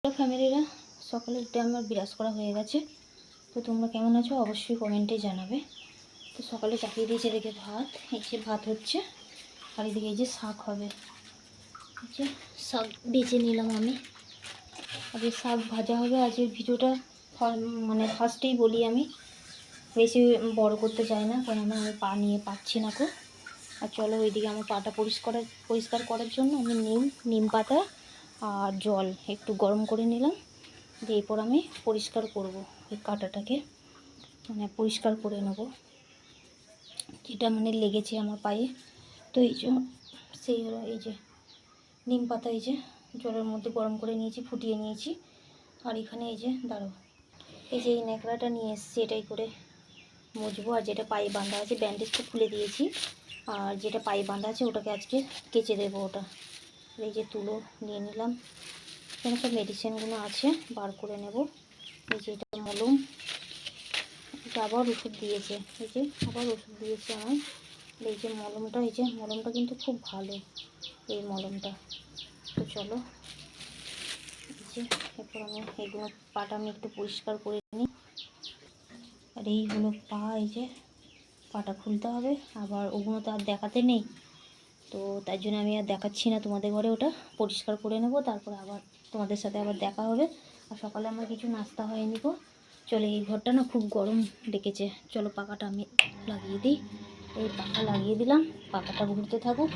Hello ফ্যামিলিরা, সকালে উঠে আমার বিরাজ করা হয়ে গেছে। তো তোমরা কেমন আছো অবশ্যই কমেন্টে জানাবে। তো সকালে চাপিয়ে দিয়েছে এদিকে ভাত, এই যে ভাত হচ্ছে, আর এদিকে এই যে শাক হবে। এই যে শাক বেছে নিলাম আমি, আগে শাক ভাজা হবে। আজকের ভিডিওটা মানে ফার্স্টেই বলি, আমি বেশি বড় করতে চাই না, কারণ আমি পা নিয়ে পাচ্ছি না কো। আর চলো ওইদিকে আমার পাটা পরিষ্কার করার জন্য আমি নিম পাতা আর জল একটু গরম করে নিলাম, দিয়ে এরপর আমি পরিষ্কার করব ওই কাঁটাটাকে, মানে পরিষ্কার করে নেব যেটা মানে লেগেছে আমার পায়ে। তো এই যে সেই হলো, এই যে নিম পাতা এই যে জলের মধ্যে গরম করে নিয়েছি, ফুটিয়ে নিয়েছি। আর এখানে এই যে দাঁড়ো, এই যে এই ন্যাকড়াটা নিয়ে এসেছি, এটাই করে মুছবো। আর যেটা পায়ে বাঁধা আছে, ব্যান্ডেজটা খুলে দিয়েছি, আর যেটা পায়ে বাঁধা আছে ওটাকে আজকে কেচে দেবো ওটা। এই যে তুলো নিয়ে নিলাম, এখানে সব মেডিসিনগুলো আছে, বার করে নেব। এই যে এটা মলম, এটা আবার ওষুধ দিয়েছে, এই যে আবার ওষুধ দিয়েছে আমার। এই যে মলমটা, এই যে মলমটা কিন্তু খুব ভালো এই মলমটা। তো চলো, এই যে এরপর আমি এইগুলো পাটা আমি একটু পরিষ্কার করে নিই। আর এই হলো পা, এই যে পাটা খুলতে হবে, আবার ওগুলো তো আর দেখাতে নেই, তো তার জন্য আমি আর দেখাচ্ছি না তোমাদের ঘরে। ওটা পরিষ্কার করে নেব, তারপরে আবার তোমাদের সাথে আবার দেখা হবে। আর সকালে আমার কিছু নাস্তা হয়নি গো। চলো, এই ঘরটা না খুব গরম ডেকেছে, চলো পাখাটা আমি লাগিয়ে দিই। এই পাখা লাগিয়ে দিলাম, পাখাটা ঘুরতে থাকুক,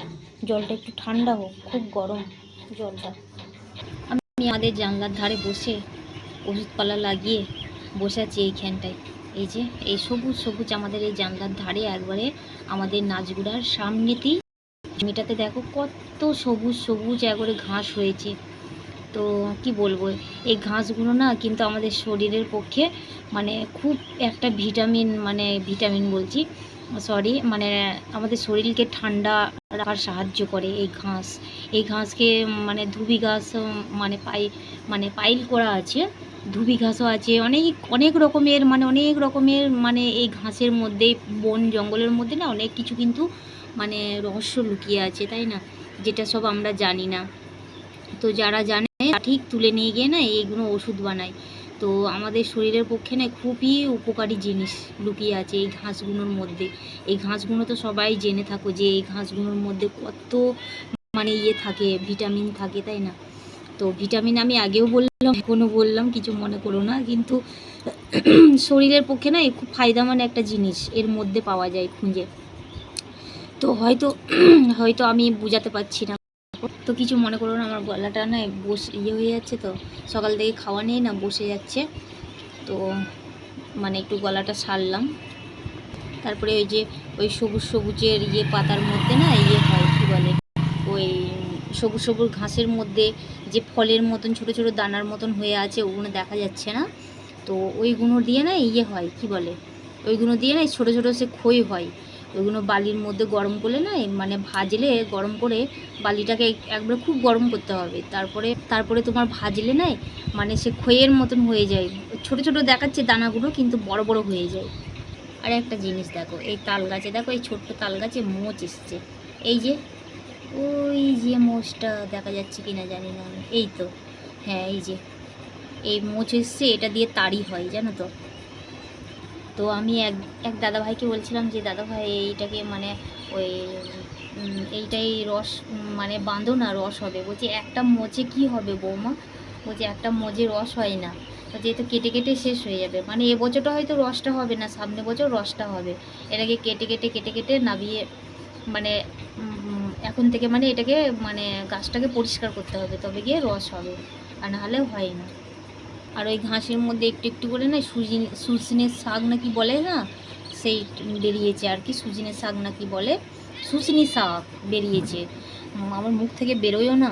জলটা একটু ঠান্ডা হোক, খুব গরম জলটা। আমি আমাদের জানলার ধারে বসে ওষুধপালা লাগিয়ে বসে আছি এইখানটায়। এই যে এই সবুজ সবুজ আমাদের এই জানলার ধারে, একবারে আমাদের নাচগুড়ার সামনেতেই জমিটাতে দেখো কত সবুজ সবুজ একবারে ঘাস হয়েছে। তো কি বলবো, এই ঘাসগুলো না কিন্তু আমাদের শরীরের পক্ষে মানে খুব একটা ভিটামিন বলছি, সরি, মানে আমাদের শরীরকে ঠান্ডা রাখার সাহায্য করে এই ঘাসকে মানে ধুবি ঘাস, মানে পাইল করা আছে, ধুবি ঘাসও আছে, অনেক রকমের মানে এই ঘাসের মধ্যে, বন জঙ্গলের মধ্যে না অনেক কিছু কিন্তু মানে রহস্য লুকিয়ে আছে, তাই না, যেটা সব আমরা জানি না। তো যারা জানে ঠিক তুলে নিয়ে গিয়ে না এইগুলো ওষুধ বানায়। তো আমাদের শরীরের পক্ষে না খুবই উপকারী জিনিস লুকিয়ে আছে এই ঘাসগুলোর মধ্যে। এই ঘাসগুলো তো সবাই জেনে থাকো যে এই ঘাসগুলোর মধ্যে কত মানে থাকে, ভিটামিন থাকে, তাই না। তো ভিটামিন আমি আগেও বললাম, এখনও বললাম, কিছু মনে করো না, কিন্তু শরীরের পক্ষে না খুব ফায়দামান একটা জিনিস এর মধ্যে পাওয়া যায় খুঁজে। তো হয়তো আমি বুঝাতে পারছি না, তো কিছু মনে করো না, আমার গলাটা না হয়ে যাচ্ছে, তো সকাল থেকে খাওয়া নেই না, বসে যাচ্ছে, তো মানে একটু গলাটা সারলাম। তারপরে ওই যে ওই সবুজের পাতার মধ্যে না হয়, কী বলে, ওই সবুজ ঘাসের মধ্যে যে ফলের মতন ছোট ছোট দানার মতন হয়ে আছে, ওগুলো দেখা যাচ্ছে না, তো ওইগুলো দিয়ে না হয়, কি বলে, ওইগুলো দিয়ে না ছোটো ছোটো সে খই হয়, ওইগুলো বালির মধ্যে গরম করলে না, মানে ভাজলে, গরম করে বালিটাকে একবার খুব গরম করতে হবে, তারপরে তোমার ভাজলে না মানে সে খইয়ের মতন হয়ে যায়, ছোট ছোট দেখাচ্ছে দানাগুলো, কিন্তু বড় বড় হয়ে যায়। আর একটা জিনিস দেখো, এই তাল গাছে দেখো, এই ছোট্ট তাল গাছে মোচ এসছে, এই যে ওই যে মোচটা দেখা যাচ্ছে কিনা জানি না আমি, এই তো, হ্যাঁ এই যে এই মোচ এসছে, এটা দিয়ে তাড়ি হয়, জানো তো। তো আমি এক দাদাভাইকে বলছিলাম যে দাদাভাই এইটাকে মানে ওই এইটাই রস মানে বাঁধো না, রস হবে। বলছি একটা মোচে কি হবে বৌমা, বলছি একটা মোচে রস হয় না, বলছি এ তো কেটে কেটে শেষ হয়ে যাবে, মানে এবছরটা হয়তো রসটা হবে না, সামনে বছর রসটা হবে। এটাকে কেটে কেটে নাবিয়ে মানে এখন থেকে মানে এটাকে মানে গাছটাকে পরিষ্কার করতে হবে, তবে গিয়ে রস হবে, আর নাহলে হয় না। আর ওই ঘাসের মধ্যে একটু একটু করে না সুজনের শাক নাকি বলে না, সেই বেরিয়েছে আর কি, সুজনের শাক নাকি বলে, শুশনি শাক বেরিয়েছে, আমার মুখ থেকে বেরোয়ও না,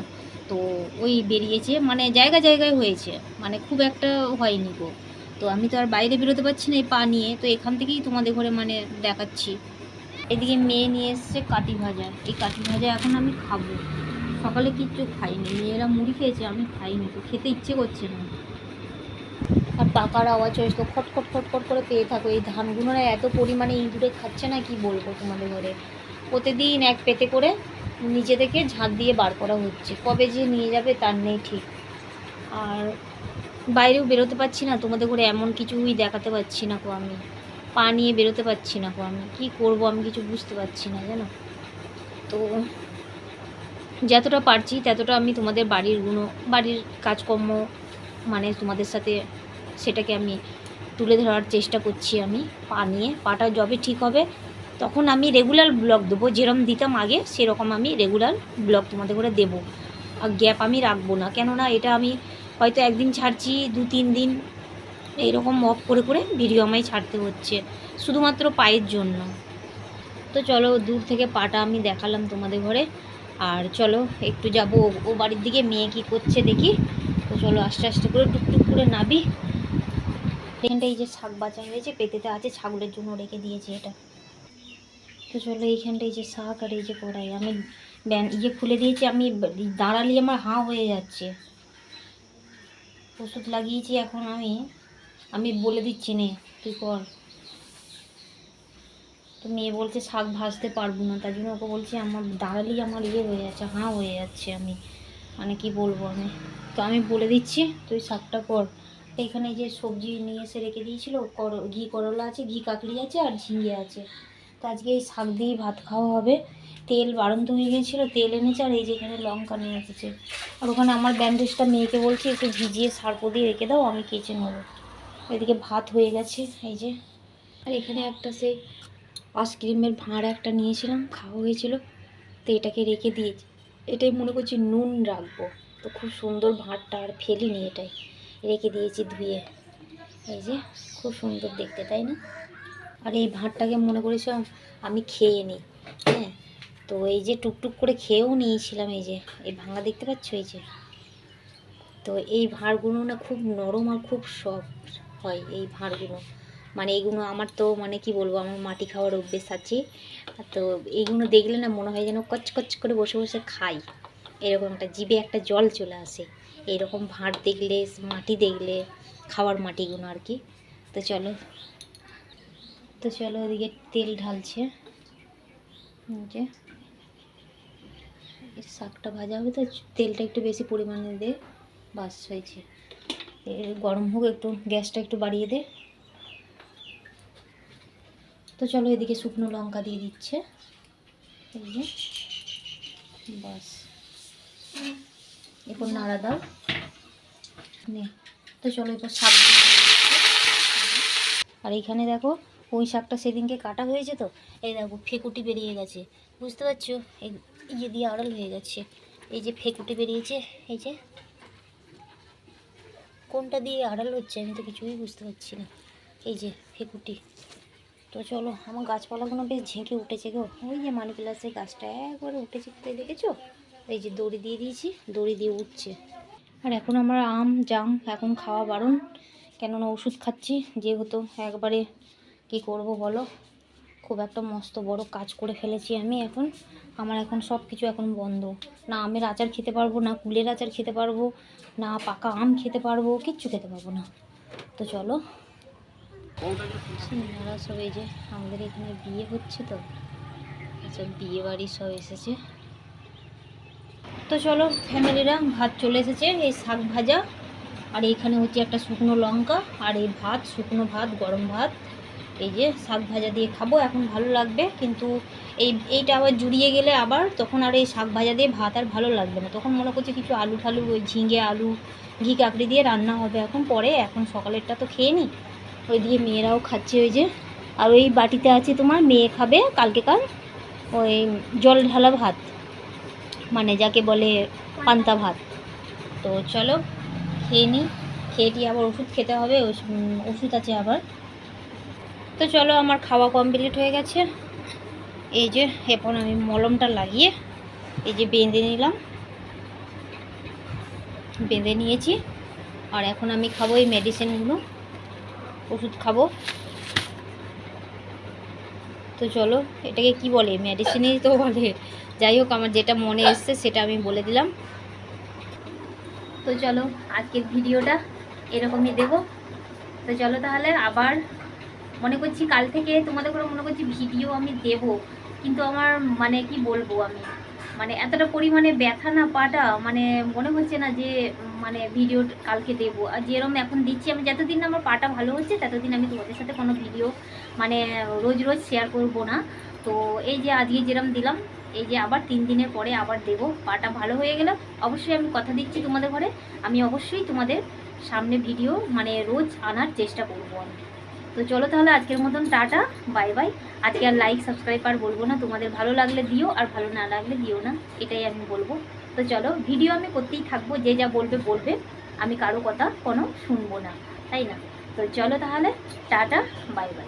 তো ওই বেরিয়েছে, মানে জায়গায় হয়েছে, মানে খুব একটা হয়নি গো। তো আমি তো আর বাইরে বেরোতে পারছি না এই পা নিয়ে, তো এখান থেকেই তোমাদের ঘরে মানে দেখাচ্ছি। এদিকে মেয়ে নিয়ে এসছে কাটি ভাজা, এই কাটি ভাজা এখন আমি খাবো, সকালে কিচ্ছু খাইনি, মেয়েরা মুড়ি খেয়েছে, আমি খাইনি, তো খেতে ইচ্ছে করছে না। আর পাকার আওয়াজ হয়েছে তো খটখট করে পেয়ে থাকো, এই ধানগুলো না এত পরিমাণে ইঁদুরে খাচ্ছে না, কি বলবো তোমাদের ঘরে, প্রতিদিন এক পেতে করে নিচে থেকে ঝাঁক দিয়ে বার করা হচ্ছে, কবে যে নিয়ে যাবে তার নেই ঠিক। আর বাইরেও বেরোতে পারছি না, তোমাদের করে এমন কিছুই দেখাতে পারছি না গো। আমি পা নিয়ে বেরোতে পারছি না গো। আমি কী করবো, আমি কিছু বুঝতে পারছি না জানো তো। যতটা পারছি ততটা আমি তোমাদের বাড়ির কাজকর্ম মানে তোমাদের সাথে সেটাকে আমি তুলে ধরার চেষ্টা করছি। আমি পা নিয়ে, পাটা যবে ঠিক হবে তখন আমি রেগুলার ব্লগ দেবো, যেরকম দিতাম আগে সেরকম আমি রেগুলার ব্লগ তোমাদের করে দেবো। আর গ্যাপ আমি রাখবো না, কেননা এটা আমি হয়তো একদিন ছাড়ছি, 2-3 দিন এইরকম অফ করে করে ভিডিও আমায় ছাড়তে হচ্ছে শুধুমাত্র পায়ের জন্য। তো চলো, দূর থেকে পাটা আমি দেখালাম তোমাদের ঘরে। আর চলো একটু যাবো ও বাড়ির দিকে, মেয়ে কী করছে দেখি। তো চলো আস্তে আস্তে করে টুকটুক করে নাবি। এখানটা এই যে শাক বাঁচা হয়েছে, পেতেতে আছে, ছাগলের জন্য রেখে দিয়েছি এটা। তো চলো এইখানটা এই যে শাক আর এই যে কড়াই আমি খুলে দিয়েছি। আমি দাঁড়ালে আমার হাঁ হয়ে যাচ্ছে। ওষুধ লাগিয়েছি এখন আমি বলে দিচ্ছি নে তুই কর। তো মেয়ে বলছে শাক ভাজতে পারবো না, তার জন্য ওকে বলছি আমার দাঁড়ালেই আমার হয়ে যাচ্ছে, হাঁ হয়ে যাচ্ছে। আমি মানে কি বলবো আমি, তো আমি বলে দিচ্ছি তুই শাকটা কর। এখানে যে সবজি নিয়ে এসে রেখে দিয়েছিল, ঘি করলা আছে, ঘি কাকড়ি আছে আর ঝিঙে আছে। তো আজকে এই শাক দিয়েই ভাত খাওয়া হবে। তেল বাড়ন্ত হয়ে গিয়েছিলো, তেল এনেছে। আর এই যে এখানে লঙ্কা নিয়ে এসেছে। আর ওখানে আমার ব্যান্ডেজটা মেয়েকে বলছি একটু ভিজিয়ে সার্পো দিয়ে রেখে দাও, আমি কেচে নেবো। এদিকে ভাত হয়ে গেছে এই যে। আর এখানে একটা সেই আইসক্রিমের ভাঁড় একটা নিয়েছিলাম, খাওয়া হয়েছিল, তো এটাকে রেখে দিয়েছি। এটাই মনে করছি নুন রাখবো। তো খুব সুন্দর ভাঁড়টা, আর ফেলিনি, এটাই রেখে দিয়েছি ধুয়ে। এই যে খুব সুন্দর দেখতে, তাই না? আর এই ভাঁড়টাকে মনে করেছিলাম আমি খেয়ে নিই, হ্যাঁ। তো এই যে টুকটুক করে খেয়েও নিয়েছিলাম। এই যে এই ভাঙা দেখতে পাচ্ছ, এই যে। তো এই ভাঁড়গুলো না খুব নরম আর খুব সফট হয় এই ভাঁড়গুলো। মানে এইগুলো আমার তো মানে কি বলবো, আমার মাটি খাওয়ার অভ্যেস আছে। তো এইগুলো দেখলে না মনে হয় যেন কচকচ করে বসে বসে খাই, এরকম একটা জিভে একটা জল চলে আসে এইরকম ভাঁড় দেখলে, মাটি দেখলে, খাওয়ার মাটিগুলো আর কি। তো চলো ওদিকে তেল ঢালছে, যে শাকটা ভাজা হবে তো তেলটা একটু বেশি পরিমাণে দে, বাস হয়েছে। গরম হোক, একটু গ্যাসটা একটু বাড়িয়ে দে। তো চলো এদিকে শুকনো লঙ্কা দিয়ে দিচ্ছে, এই যে বাস। এরপর নাড়া দাও নে। তো চলো এরপর শাক। আর এইখানে দেখো পুঁই শাকটা সেদিনকে কাটা হয়েছে, তো এই দেখো ফেকুটি বেরিয়ে গেছে, বুঝতে পারছো? এই ইয়ে দিয়ে আড়াল হয়ে গেছে, এই যে ফেকুটি বেরিয়েছে। এই যে কোনটা দিয়ে আড়াল হচ্ছে আমি তো কিছুই বুঝতে পারছি না, এই যে ফেকুটি। তো চলো, আমার গাছপালাগুলো বেশ ঝেঁকে উঠেছে গো। ওই যে মানি প্লাসের গাছটা একবারে উঠেছে, কোথায় দেখেছো? এই যে দড়ি দিয়ে দিয়েছি, দড়ি দিয়ে উঠছে। আর এখন আমার আম জাম এখন খাওয়া বারণ, কেননা ওষুধ খাচ্ছি যেহেতু। একবারে কি করব বলো, খুব একটা মস্ত বড় কাজ করে ফেলেছি আমি। আমার এখন সব কিছু এখন বন্ধ। না আমের আচার খেতে পারবো, না কুলের আচার খেতে পারবো, না পাকা আম খেতে পারবো, কিচ্ছু খেতে পারবো না। তো চলো সিনারা সব, এই যে আমাদের এখানে বিয়ে হচ্ছে, তো সব বিয়ে বাড়ি সব এসেছে। তো চলো ফ্যামিলিরা, ভাত চলে এসেছে, এই শাক ভাজা, আর এইখানে হচ্ছে একটা শুকনো লঙ্কা, আর এই ভাত, শুকনো ভাত, গরম ভাত। এই যে শাক ভাজা দিয়ে খাবো, এখন ভালো লাগবে। কিন্তু এইটা আবার জুড়িয়ে গেলে আবার তখন আর এই শাক ভাজা দিয়ে ভাত আর ভালো লাগবে না। তখন মনে করছে কিছু আলু ঠালু, ওই ঝিঙে আলু ঘি কাকড়ি দিয়ে রান্না হবে এখন পরে। এখন সকালেরটা তো খেয়ে নিই। ওই দিয়ে মেয়েরাও খাচ্ছে, ওই যে। আর ওই বাটিতে আছে তোমার, মেয়ে খাবে কালকেকার ওই জল ঢালা ভাত, মানে যাকে বলে পান্তা ভাত। তো চলো খেয়ে নিই, খেয়ে আবার ওষুধ খেতে হবে, ওষুধ আছে আবার। তো চলো আমার খাওয়া কমপ্লিট হয়ে গেছে। এই যে এখন আমি মলমটা লাগিয়ে এই যে বেঁধে নিলাম, বেঁধে নিয়েছি। আর এখন আমি খাবো এই মেডিসিনগুলো, ওষুধ খাবো। তো চলো, এটাকে কি বলে, মেডিসিনই তো বলে। যাই হোক, আমার যেটা মনে এসছে সেটা আমি বলে দিলাম। তো চলো আজকের ভিডিওটা এরকমই দেবো। তো চলো তাহলে, আবার মনে করছি কাল থেকে তোমাদের করে মনে করছি ভিডিও আমি দেব। কিন্তু আমার মানে কি বলবো আমি, মানে এতটা পরিমাণে ব্যথা না পাটা, মানে মনে হচ্ছে না যে মানে ভিডিও কালকে দেবো। আর যেরকম এখন দিচ্ছি, আমি যতদিন না আমার পাটা ভালো হচ্ছে ততদিন আমি তোমাদের সাথে কোনো ভিডিও মানে রোজ রোজ শেয়ার করব না। তো এই যে আজকে যেরকম দিলাম, এই যে আবার 3 দিনের পরে আবার দেবো। পাটা ভালো হয়ে গেলে অবশ্যই আমি কথা দিচ্ছি তোমাদের ঘরে আমি অবশ্যই তোমাদের সামনে ভিডিও মানে রোজ আনার চেষ্টা করবো আমি। তো চলো তাহলে আজকের মতন টাটা, বাই বাই। আজকে আর লাইক সাবস্ক্রাইব আর বলবো না, তোমাদের ভালো লাগলে দিও আর ভালো না লাগলে দিও না, এটাই আমি বলবো। তো চলো, ভিডিও আমি করতেই থাকবো, যে যা বলবে বলবে, আমি কারো কথা কোনো শুনবো না, তাই না? তো চলো তাহলে টাটা, বাই বাই।